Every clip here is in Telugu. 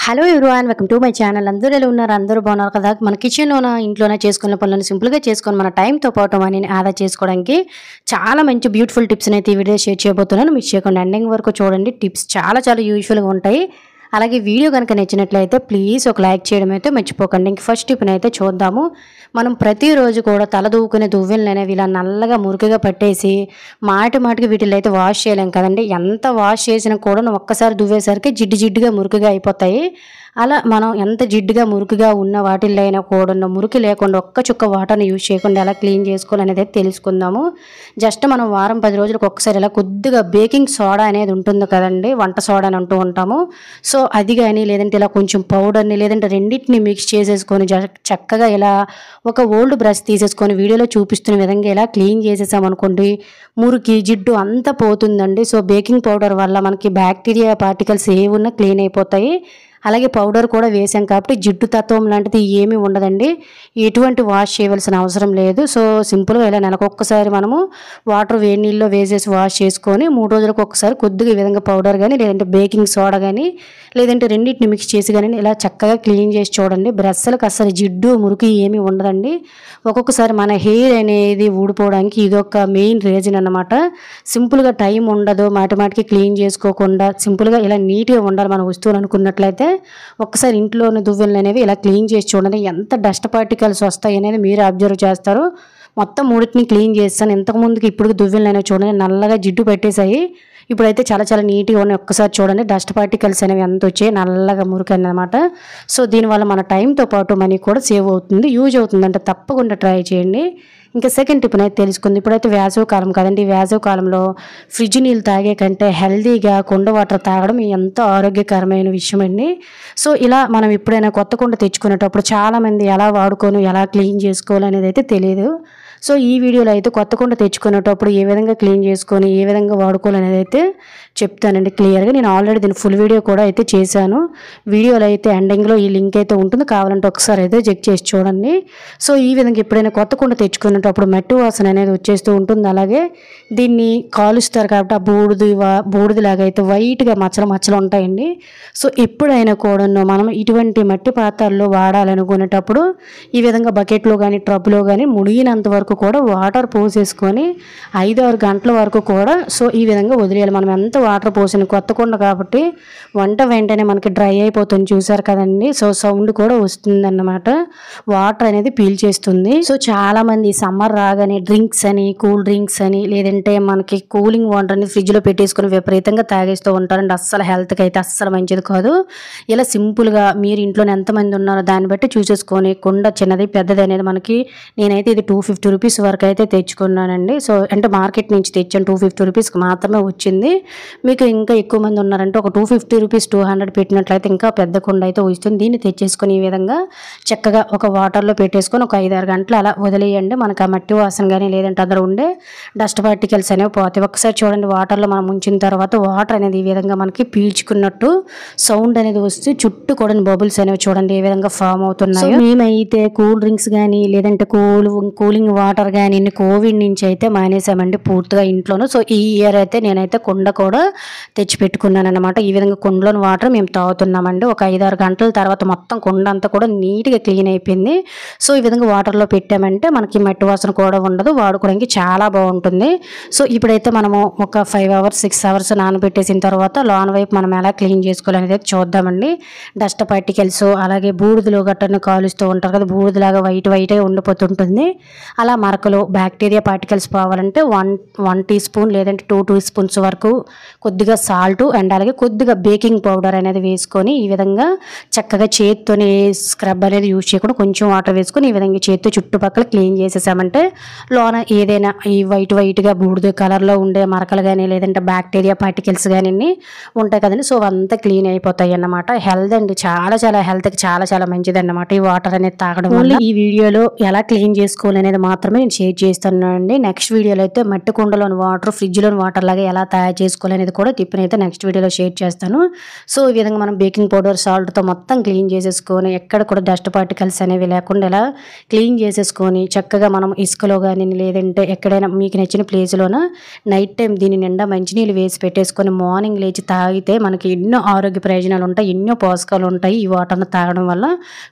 Hello everyone, welcome to my channel. అందరూ ఎలా ఉన్నారు? అందరూ బాగున్నారు కదా? మన కిచెన్లోన ఇంట్లోనే చేసుకునే పనులను సింపుల్గా చేసుకొని మన టైంతో పాటు మనీని ఆదా చేసుకోవడానికి చాలా మంచి బ్యూటిఫుల్ టిప్స్ అయితే ఈ వీడియో షేర్ చేయబోతున్నాను. మిస్ చేయకుండా ఎండింగ్ వరకు చూడండి. టిప్స్ చాలా యూజ్ఫుల్గా ఉంటాయి. అలాగే వీడియో కనుక నచ్చినట్లయితే ప్లీజ్ ఒక లైక్ చేయడం అయితే మర్చిపోకండి. ఇంక ఫస్ట్ టిప్ని అయితే చూద్దాము. మనం ప్రతిరోజు కూడా తల దూకునే దువ్వెనలు అనేవి ఇలా నల్లగా మురికిగా పట్టేసి మాటికి వీటిలో అయితే వాష్ చేయలేం కదండి. ఎంత వాష్ చేసినా కూడా ఒక్కసారి దువ్వేసరికి జిడ్డుగా మురికిగా అయిపోతాయి. అలా మనం ఎంత జిడ్డుగా మురికిగా ఉన్న వాటిల్లో అయినా కూడా మురికి లేకుండా ఒక్క చుక్క వాటర్ని యూజ్ చేయకుండా ఎలా క్లీన్ చేసుకోవాలనేది తెలుసుకుందాము. జస్ట్ మనం వారం 10 రోజులకు ఒక్కసారి ఇలా కొద్దిగా బేకింగ్ సోడా అనేది ఉంటుంది కదండి, వంట సోడా అని అంటూ ఉంటాము. సో అది కానీ లేదంటే ఇలా కొంచెం పౌడర్ని లేదంటే రెండింటిని మిక్స్ చేసేసుకొని చక్కగా ఇలా ఒక ఓల్డ్ బ్రష్ తీసేసుకొని వీడియోలో చూపిస్తున్న విధంగా ఇలా క్లీన్ చేసేసామనుకోండి, మురికి జిడ్డు అంతా పోతుందండి. సో బేకింగ్ పౌడర్ వల్ల మనకి బ్యాక్టీరియా పార్టికల్స్ ఏమున్నా క్లీన్ అయిపోతాయి. అలాగే పౌడర్ కూడా వేసాం కాబట్టి జిడ్డు తత్వం లాంటిది ఏమీ ఉండదండి. ఎటువంటి వాష్ చేయవలసిన అవసరం లేదు. సో సింపుల్గా ఇలా నెలకొక్కసారి మనము వాటర్ వేడి నీళ్ళలో వేసేసి వాష్ చేసుకొని 3 రోజులకు ఒకసారి కొద్దిగా ఈ విధంగా పౌడర్ కానీ లేదంటే బేకింగ్ సోడా కానీ లేదంటే రెండింటిని మిక్స్ చేసి కానీ ఇలా చక్కగా క్లీన్ చేసి చూడండి. బ్రష్లకు అసలు జిడ్డు మురికి ఏమీ ఉండదండి. ఒక్కొక్కసారి మన హెయిర్ అనేది ఊడిపోవడానికి ఇదొక మెయిన్ రీజన్ అన్నమాట. సింపుల్గా టైం ఉండదు, మాటికి క్లీన్ చేసుకోకుండా సింపుల్గా ఇలా నీట్గా ఉండాలి మన వస్తువులు అనుకున్నట్లయితే ఒక్కసారి ఇంట్లోని దువ్వెనలు అనేవి ఇలా క్లీన్ చేసి చూడండి. ఎంత డస్ట్ పార్టికల్స్ వస్తాయి అనేది మీరు అబ్జర్వ్ చేస్తారు. మొత్తం 3టిని క్లీన్ చేస్తాను. ఇంతకుముందుకి ఇప్పుడు దువ్వెనలు అనేవి చూడండి నల్లగా జిడ్డు పెట్టేశాయి. ఇప్పుడైతే చాలా నీట్గా ఉన్నాయి. ఒక్కసారి చూడండి డస్ట్ పార్టికల్స్ అనేవి ఎంత వచ్చాయి, నల్లగా మురికి అన్నమాట. సో దీనివల్ల మన టైంతో పాటు మనీ కూడా సేవ్ అవుతుంది, యూజ్ అవుతుంది. అంటే తప్పకుండా ట్రై చేయండి. ఇంకా సెకండ్ టిప్ అయితే తెలుసుకుంది. ఇప్పుడైతే వేసవి కాలం కదండి. వేసవి కాలంలో ఫ్రిడ్జ్ నీళ్ళు తాగే కంటే హెల్తీగా కుండ వాటర్ తాగడం ఎంతో ఆరోగ్యకరమైన విషయం అండి. సో ఇలా మనం ఎప్పుడైనా కొత్త కుండ తెచ్చుకునేటప్పుడు చాలామంది ఎలా వాడుకొని ఎలా క్లీన్ చేసుకోవాలి అనేది అయితే తెలియదు. సో ఈ వీడియోలో అయితే కొత్త కుండ తెచ్చుకునేటప్పుడు ఏ విధంగా క్లీన్ చేసుకొని ఏ విధంగా వాడుకోవాలి అనేది అయితే చెప్తానండి క్లియర్గా. నేను ఆల్రెడీ దీని ఫుల్ వీడియో కూడా అయితే చేశాను. వీడియోలో అయితే ఎండింగ్లో ఈ లింక్ అయితే ఉంటుంది, కావాలంటే ఒకసారి అయితే చెక్ చేసి చూడండి. సో ఈ విధంగా ఎప్పుడైనా కొత్త కుండ తెచ్చుకునేటప్పుడు మట్టి వాసన అనేది వచ్చేస్తూ ఉంటుంది. అలాగే దీన్ని కాలుస్తారు కాబట్టి ఆ బూడిదలాగా అయితే వైట్గా మచ్చలు ఉంటాయండి. సో ఎప్పుడైనా కూడా మనం ఇటువంటి మట్టి పాత్రల్లో వాడాలనుకునేటప్పుడు ఈ విధంగా బకెట్లో కానీ ట్రబ్లో కానీ మునిగినంత వరకు కూడా వాటర్ పోసేసుకొని 5-6 గంటల వరకు కూడా సో ఈ విధంగా వదిలేయాలి. మనం ఎంత వాటర్ పోసిన కొత్త కుండ కాబట్టి వెంటనే మనకి డ్రై అయిపోతుంది, చూసారు కదండి. సో సౌండ్ కూడా వస్తుంది అన్నమాట, వాటర్ అనేది పీల్చేస్తుంది. సో చాలా మంది సమ్మర్ రాగానే డ్రింక్స్ అని కూల్ డ్రింక్స్ అని లేదంటే మనకి కూలింగ్ వాటర్ అని ఫ్రిడ్జ్లో పెట్టేసుకుని విపరీతంగా తాగేస్తూ ఉంటారండి. అస్సలు హెల్త్కి అయితే అస్సలు మంచిది కాదు. ఇలా సింపుల్గా మీరు ఇంట్లోనే ఎంతమంది ఉన్నారో దాన్ని బట్టి చూసేసుకొని కుండ చిన్నది పెద్దది అనేది మనకి నేనైతే ఇది 250 రూపీస్ వరకు అయితే తెచ్చుకున్నానండి. సో అంటే మార్కెట్ నుంచి తెచ్చాను, 250 రూపీస్కి మాత్రమే వచ్చింది. మీకు ఇంకా ఎక్కువ మంది ఉన్నారంటే ఒక 250 రూపీస్ 200 పెట్టినట్లయితే ఇంకా పెద్ద కుండ అయితే వస్తుంది. దీన్ని తెచ్చేసుకొని ఈ విధంగా చక్కగా ఒక వాటర్లో పెట్టేసుకొని ఒక 5-6 గంటలు అలా వదిలేయండి. మనకు ఆ మట్టి వాసన కానీ లేదంటే అందులో ఉండే డస్ట్ పార్టికల్స్ అనేవి పోతాయి. ఒకసారి చూడండి వాటర్లో మనం ఉంచిన తర్వాత వాటర్ అనేది ఈ విధంగా మనకి పీల్చుకున్నట్టు సౌండ్ అనేది వస్తే చుట్టూ కూడా బబుల్స్ అనేవి చూడండి ఏ విధంగా ఫామ్ అవుతున్నాయి. మేమైతే కూల్ డ్రింక్స్ కానీ లేదంటే కూలింగ్ వాటర్ కానీ కోవిడ్ నుంచి అయితే మానేసామండి పూర్తిగా ఇంట్లోనూ. సో ఈ ఇయర్ అయితే నేనైతే కుండ కూడా తెచ్చిపెట్టుకున్నాను అనమాట. ఈ విధంగా కుండలోని వాటర్ మేము తాగుతున్నామండి. ఒక 5-6 గంటల తర్వాత మొత్తం కుండ అంతా కూడా నీట్గా క్లీన్ అయిపోయింది. సో ఈ విధంగా వాటర్లో పెట్టామంటే మనకి మట్టి వాసన కూడా ఉండదు, వాడుకోవడానికి చాలా బాగుంటుంది. సో ఇప్పుడైతే మనము ఒక 5 hours 6 hours నానబెట్టేసిన తర్వాత లోన వైపు మనం ఎలా క్లీన్ చేసుకోవాలనేది చూద్దామండి. డస్ట్ పార్టికల్స్ అలాగే బూడిదలో గట్టను కాలుస్తూ ఉంటారు కదా, బూడిదలాగా వైట్గా ఉండిపోతుంటుంది. అలా మరకలు బ్యాక్టీరియా పార్టికల్స్ పోవాలంటే 1 టీ స్పూన్ లేదంటే 2 టీ స్పూన్స్ వరకు కొద్దిగా సాల్ట్ అండ్ అలాగే కొద్దిగా బేకింగ్ పౌడర్ అనేది వేసుకొని ఈ విధంగా చక్కగా చేతితోనే స్క్రబ్ అనేది యూజ్ చేయకుండా కొంచెం వాటర్ వేసుకొని ఈ విధంగా చేతితో చుట్టుపక్కల క్లీన్ చేసేసామంటే లోన ఏదైనా ఈ వైట్గా బూడిద కలర్లో ఉండే మరకలు కానీ లేదంటే బ్యాక్టీరియా పార్టికల్స్ కానీ ఉంటాయి కదండి. సో అంతా క్లీన్ అయిపోతాయి అన్నమాట. హెల్త్ అండి చాలా హెల్త్కి చాలా మంచిది అన్నమాట ఈ వాటర్ అనేది తాగడం వల్ల. ఈ వీడియోలో ఎలా క్లీన్ చేసుకోవాలి అనేది మాత్రం మాత్రమే నేను షేర్ చేస్తున్నానండి. నెక్స్ట్ వీడియోలో అయితే మట్టి కుండలోని వాటర్, ఫ్రిడ్జ్‌లోని వాటర్ లాగా ఎలా తయారు చేసుకోవాలనేది కూడా టిప్‌నైతే నెక్స్ట్ వీడియోలో షేర్ చేస్తాను. సో, ఈ విధంగా మనం బేకింగ్ పౌడర్, సాల్ట్‌తో మొత్తం క్లీన్ చేసేసుకొని ఎక్కడ కూడా డస్ట్ పార్టికల్స్ అనేవి లేకుండా ఇలా క్లీన్ చేసేసుకొని చక్కగా మనం ఇసుకలో గానీ లేదంటే ఎక్కడైనా మీకు నచ్చిన ప్లేస్‌లోన నైట్ టైం దీని నిండా మంచినీళ్ళు వేసి పెట్టేసుకొని మార్నింగ్ లేచి తాగితే మనకి ఎన్నో ఆరోగ్య ప్రయోజనాలు ఉంటాయి. ఎన్నో పోషకాలు ఉంటాయి ఈ వాటర్‌ని తాగడం వల్ల.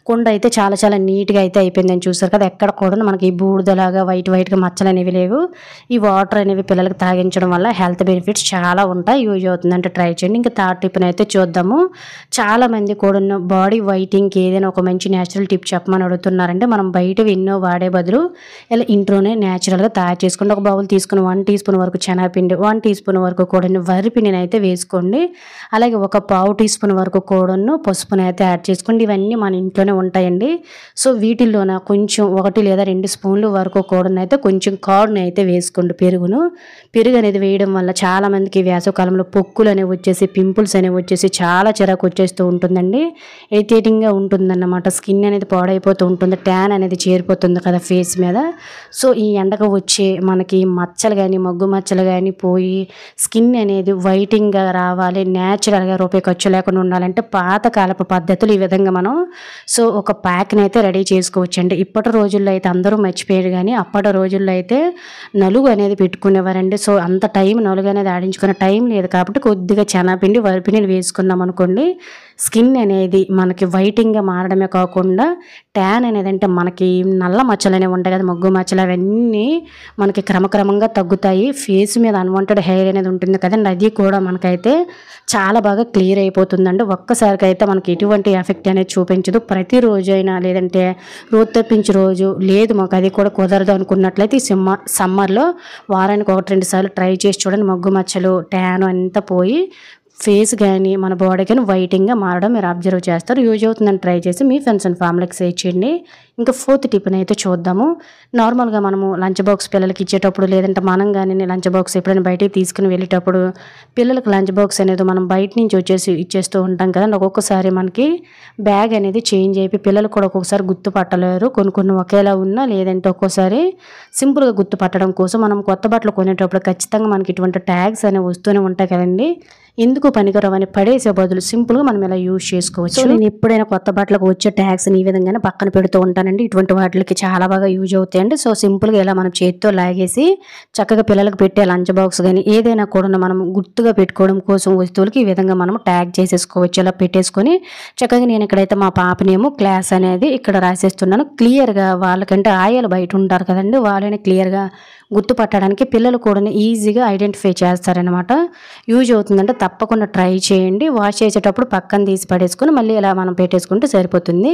కుండ అయితే చాలా చాలా నీట్‌గా అయితే అయిపోయిందని చూసారు కదా! ఎక్కడ కూడా మనకి బూడిదలాగా వైట్‌గా మచ్చలనేవి లేవు. ఈ వాటర్ అనేవి పిల్లలకి తాగించడం వల్ల హెల్త్ బెనిఫిట్స్ చాలా ఉంటాయి. యూజ్ అవుతుందంటే ట్రై చేయండి. ఇంకా థర్డ్ టిప్‌నైతే చూద్దాము. చాలామంది కూడాను బాడీ వైటింగ్‌కి ఏదైనా ఒక మంచి నేచురల్ టిప్ చెప్పమని అడుగుతున్నారంటే మనం బయటవి ఎన్నో వాడే బదులు ఇలా ఇంట్లోనే నేచురల్‌గా తయారు చేసుకోండి. ఒక బౌల్ తీసుకొని 1 టీ స్పూన్ వరకు శనగపిండి, 1 టీ స్పూన్ వరకు కూడాను వరిపిండినైతే వేసుకోండి. అలాగే ఒక పావు టీ స్పూన్ వరకు కూడాను పసుపునైతే యాడ్ చేసుకోండి. ఇవన్నీ మన ఇంట్లోనే ఉంటాయండి. సో, వీటిల్లోన కొంచెం 1 లేదా 2 స్పూన్లు వరకు కూడానైతే కొంచెం కర్డ్‌ని అయితే వేసుకోండి పెరుగును. పెరుగు అనేది వేయడం వల్ల చాలామందికి వేసవికాలంలో పొక్కులు అనేవి వచ్చేసి, పింపుల్స్ అనేవి వచ్చేసి చాలా చిరాకు వచ్చేస్తూ ఉంటుందండి. ఇరిటేటింగ్‌గా ఉంటుందన్నమాట. స్కిన్ అనేది పాడైపోతూ ఉంటుంది. ట్యాన్ అనేది చేరిపోతుంది కదా ఫేస్ మీద. సో, ఈ ఎండకు వచ్చే మనకి మచ్చలు గానీ, మగ్గు మచ్చలు గానీ పోయి స్కిన్ అనేది వైటింగ్‌గా రావాలి, నేచురల్‌గా రూపాయి ఖర్చు లేకుండా ఉండాలంటే పాతకాలపు పద్ధతులు ఈ విధంగా మనం ఒక ప్యాక్‌ని అయితే రెడీ చేసుకోవచ్చండి. ఇప్పటి రోజుల్లో అయితే అందరూ మర్చిపోయారు గానీ అప్పటి రోజుల్లో అయితే నలుగు అనేది పెట్టుకునేవారండి. సో, అంత టైం నలుగు అనేది ఆడించుకునే టైం లేదు కాబట్టి కొద్దిగా శనగపిండి, వరిపిండిని వేసుకున్నాం అనుకోండి స్కిన్ అనేది మనకి వైటింగ్‌గా మారడమే కాకుండా ట్యాన్ అనేది అంటే మనకి నల్ల మచ్చలు అనేవి ఉంటాయి కదా, మొగ్గు మచ్చలు అవన్నీ మనకి క్రమక్రమంగా తగ్గుతాయి. ఫేస్ మీద అన్‌వాంటెడ్ హెయిర్ అనేది ఉంటుంది కదండీ, అది కూడా మనకైతే చాలా బాగా క్లియర్ అయిపోతుందండి. ఒక్కసారికైతే మనకి ఎటువంటి ఎఫెక్ట్ అనేది చూపించదు. ప్రతిరోజు అయినా లేదంటే రోజు తప్పించి రోజు లేదు మాకు అది కూడా కుదరదు అనుకున్నట్లయితే ఈ సమ్మర్‌లో వారానికి 1-2 సార్లు ట్రై చేసి చూడండి. మొగ్గు మచ్చలు, ట్యాన్ అంతా పోయి ఫేస్ కానీ మన బాడీ కానీ వైటింగ్‌గా మారడం మీరు అబ్జర్వ్ చేస్తారు. యూజ్ అవుతుందని ట్రై చేసి మీ ఫ్రెండ్స్ అండ్ ఫ్యామిలీకి షేర్ చేయండి. ఇంకా ఫోర్త్ టిప్‌ని అయితే చూద్దాము. నార్మల్‌గా మనము లంచ్ బాక్స్ పిల్లలకి ఇచ్చేటప్పుడు లేదంటే మనం కానీ లంచ్ బాక్స్ ఎప్పుడైనా బయటికి తీసుకుని వెళ్ళేటప్పుడు పిల్లలకి లంచ్ బాక్స్ అనేది మనం బయట నుంచి వచ్చేసి ఇచ్చేస్తూ ఉంటాం కదండి. ఒక్కొక్కసారి మనకి బ్యాగ్ అనేది చేంజ్ అయిపోయి పిల్లలు కూడా ఒక్కొక్కసారి గుర్తుపట్టలేరు. కొన్ని ఒకేలా ఉన్నా లేదంటే ఒక్కోసారి సింపుల్‌గా గుర్తుపట్టడం కోసం మనం కొత్త బట్టలు కొనేటప్పుడు ఖచ్చితంగా మనకి ఇటువంటి ట్యాగ్స్ అనేవి వస్తూనే ఉంటాయి కదండి. ఎందుకు పనికిరావని పడేసే బదులు సింపుల్‌గా మనం ఇలా యూజ్ చేసుకోవచ్చు. సో, నేను ఎప్పుడైనా కొత్త బట్టలకు వచ్చే ట్యాగ్స్‌ని ఈ విధంగానే పక్కన పెడుతూ ఉంటానండి. ఇటువంటి వాటికి చాలా బాగా యూజ్ అవుతాయండి. సో, సింపుల్‌గా ఇలా మనం చేత్తో లాగేసి చక్కగా పిల్లలకు పెట్టే లంచ్ బాక్స్ గానీ ఏదైనా కూడా మనం గుర్తుగా పెట్టుకోవడం కోసం వస్తువులకి ఈ విధంగా మనం ట్యాగ్ చేసేసుకోవచ్చు. ఇలా పెట్టేసుకొని చక్కగా నేను ఇక్కడైతే మా పాపనేమో క్లాస్ అనేది ఇక్కడ రాసేస్తున్నాను. క్లియర్‌గా వాళ్ళకంటే ఆయాలు బయట ఉంటారు కదండి, వాళ్ళని క్లియర్‌గా గుర్తుపట్టడానికి పిల్లలు కూడా ఈజీగా ఐడెంటిఫై చేస్తారనమాట. యూజ్ అవుతుందంటే తప్పకుండా ట్రై చేయండి. వాష్ చేసేటప్పుడు పక్కన తీసి పడేసుకొని మళ్ళీ ఇలా మనం పెట్టేసుకుంటే సరిపోతుంది.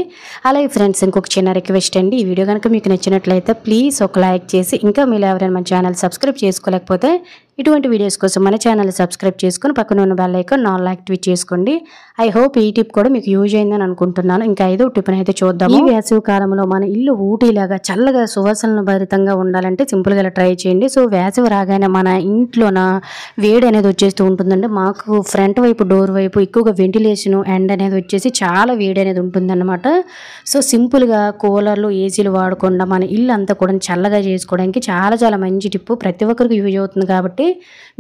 అలాగే ఫ్రెండ్స్ ఇంకొక చిన్న రిక్వెస్ట్ అండి, ఈ వీడియో కనుక మీకు నచ్చినట్లయితే ప్లీజ్ ఒక లైక్ చేసి ఇంకా మీరు ఎవరైనా మన ఛానల్ సబ్స్క్రైబ్ చేసుకోలేకపోతే ఇటువంటి వీడియోస్ కోసం మన ఛానల్ సబ్స్క్రైబ్ చేసుకొని పక్కన ఉన్న బెల్ ఐకాన్ ఆల్ యాక్టివేట్ చేసుకోండి. ఐ హోప్ ఈ టిప్ కూడా మీకు యూజ్ అయిందని అనుకుంటున్నాను. ఇంకా 5వ టిప్‌ని అయితే చూద్దాము. ఈ వేసవి కాలంలో మన ఇల్లు ఊటీలాగా చల్లగా సువాసనలు భరితంగా ఉండాలంటే సింపుల్‌గా ఇలా ట్రై చేయండి. సో, వేసవి రాగానే మన ఇంట్లోన వేడి అనేది వచ్చేస్తూ ఉంటుందండి. మాకు ఫ్రంట్ వైపు డోర్ వైపు ఎక్కువగా వెంటిలేషన్ ఎండ్ అనేది వచ్చేసి చాలా వేడి అనేది ఉంటుందన్నమాట. సో, సింపుల్‌గా కూలర్లు, ఏసీలు వాడకుండా మన ఇల్లు అంతా కూడా చల్లగా చేసుకోవడానికి చాలా చాలా మంచి టిప్పు. ప్రతి ఒక్కరికి యూజ్ అవుతుంది కాబట్టి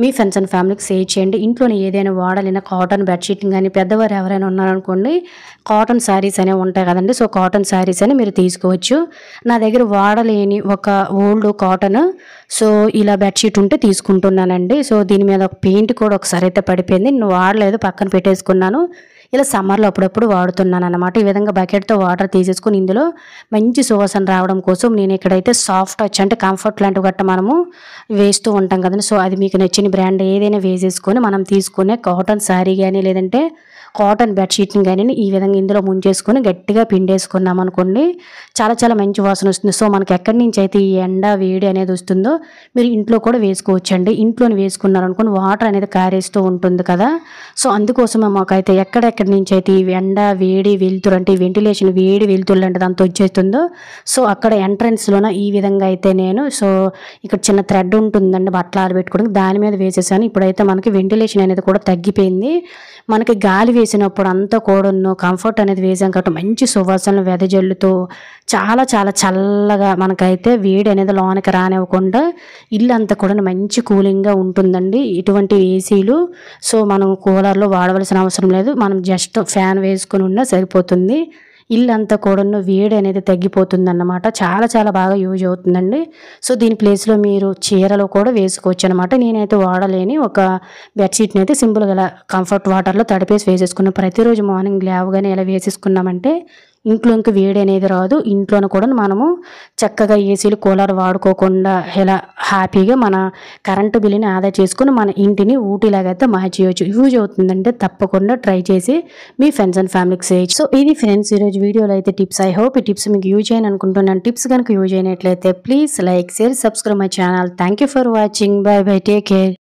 మీ ఫ్రెండ్స్ అండ్ ఫ్యామిలీకి షేర్ చేయండి. ఇంట్లోనే ఏదైనా వాడలేని కాటన్ బెడ్షీట్ కానీ పెద్దవారు ఎవరైనా ఉన్నారనుకోండి కాటన్ శారీస్ అనేవి ఉంటాయి కదండి. సో, కాటన్ శారీస్ అని మీరు తీసుకోవచ్చు. నా దగ్గర వాడలేని ఒక ఓల్డ్ కాటన్ ఇలా బెడ్షీట్ ఉంటే తీసుకుంటున్నానండి. సో, దీని మీద ఒక పెయింట్ కూడా ఒకసారి అయితే పడిపోయింది. నేను వాడలేదు, పక్కన పెట్టేసుకున్నాను. ఇలా సమ్మర్‌లో అప్పుడప్పుడు వాడుతున్నానన్నమాట. ఈ విధంగా బకెట్‌తో వాటర్ తీసేసుకొని ఇందులో మంచి సువాసన రావడం కోసం నేను ఇక్కడైతే సాఫ్ట్ టచ్ అంటే కంఫర్ట్ లాంటివి గట్ట మనము వేస్తూ ఉంటాం కదండి. సో, అది మీకు నచ్చిన బ్రాండ్ ఏదైనా వేసేసుకొని మనం తీసుకునే కాటన్ శారీ కానీ లేదంటే కాటన్ బెడ్షీట్‌ని కానీ ఈ విధంగా ఇందులో ముంచేసుకొని గట్టిగా పిండేసుకున్నాం అనుకోండి చాలా చాలా మంచి వాసన వస్తుంది. సో, మనకి ఎక్కడి నుంచి అయితే ఈ ఎండ వేడి అనేది వస్తుందో మీరు ఇంట్లో కూడా వేసుకోవచ్చండి. ఇంట్లోనే వేసుకున్నారనుకోండి వాటర్ అనేది కారేస్తూ ఉంటుంది కదా. సో, అందుకోసమే మాకైతే ఎక్కడెక్కడి నుంచి అయితే ఈ ఎండ వేడి వెలుతురు అంటే వెంటిలేషన్ వేడి వెలుతురు లాంటిది అంతా వచ్చేస్తుందో సో, అక్కడ ఎంట్రన్స్‌లోన ఈ విధంగా అయితే నేను ఇక్కడ చిన్న థ్రెడ్ ఉంటుందండి బట్టలు ఆరబెట్టుకోవడానికి, దాని మీద వేసేసాను. ఇప్పుడైతే మనకి వెంటిలేషన్ అనేది కూడా తగ్గిపోయింది. మనకి గాలి వేసినప్పుడు అంతా కూడాను కంఫర్ట్ అనేది వేసాం కాబట్టి మంచి సువాసనలు వెదజల్లుతూ చాలా చాలా చల్లగా మనకైతే వేడి అనేది లోనకి రానివ్వకుండా ఇల్లు అంతా కూడా మంచి కూలింగ్గా ఉంటుందండి ఇటువంటి ఏసీలు. సో మనం కూలర్లో వాడవలసిన అవసరం లేదు, మనం జస్ట్ ఫ్యాన్ వేసుకుని ఉన్నా సరిపోతుంది. ఇల్లంతా కూడాను వేడి అనేది తగ్గిపోతుందన్నమాట. చాలా చాలా బాగా యూజ్ అవుతుందండి. సో దీని ప్లేస్లో మీరు చీరలు కూడా వేసుకోవచ్చు అనమాట. నేనైతే వాడలేని ఒక బెడ్షీట్ని అయితే సింపుల్గా ఇలా కంఫర్ట్ వాటర్లో తడిపేసి వేసేసుకున్నాను. ప్రతిరోజు మార్నింగ్ లేవగానే ఇలా వేసేసుకున్నామంటే ఇంట్లో ఇంకా వేడి అనేది రాదు. ఇంట్లోనూ కూడా మనము చక్కగా ఏసీలు కూలర్ వాడుకోకుండా ఇలా హ్యాపీగా మన కరెంటు బిల్లుని ఆదా చేసుకుని మన ఇంటిని ఊటీలాగైతే మార్చేయచ్చు. యూజ్ అవుతుందంటే తప్పకుండా ట్రై చేసి మీ ఫ్రెండ్స్ అండ్ ఫ్యామిలీకి చేయొచ్చు. సో ఇది ఫ్రెండ్స్ ఈరోజు వీడియోలో అయితే టిప్స్. ఐ హోప్ ఈ టిప్స్ మీకు యూజ్ అయ్యని అనుకుంటున్నాను. టిప్స్ కనుక యూజ్ అయినట్లయితే please like, share, subscribe my channel. Thank you for watching. By by, take care.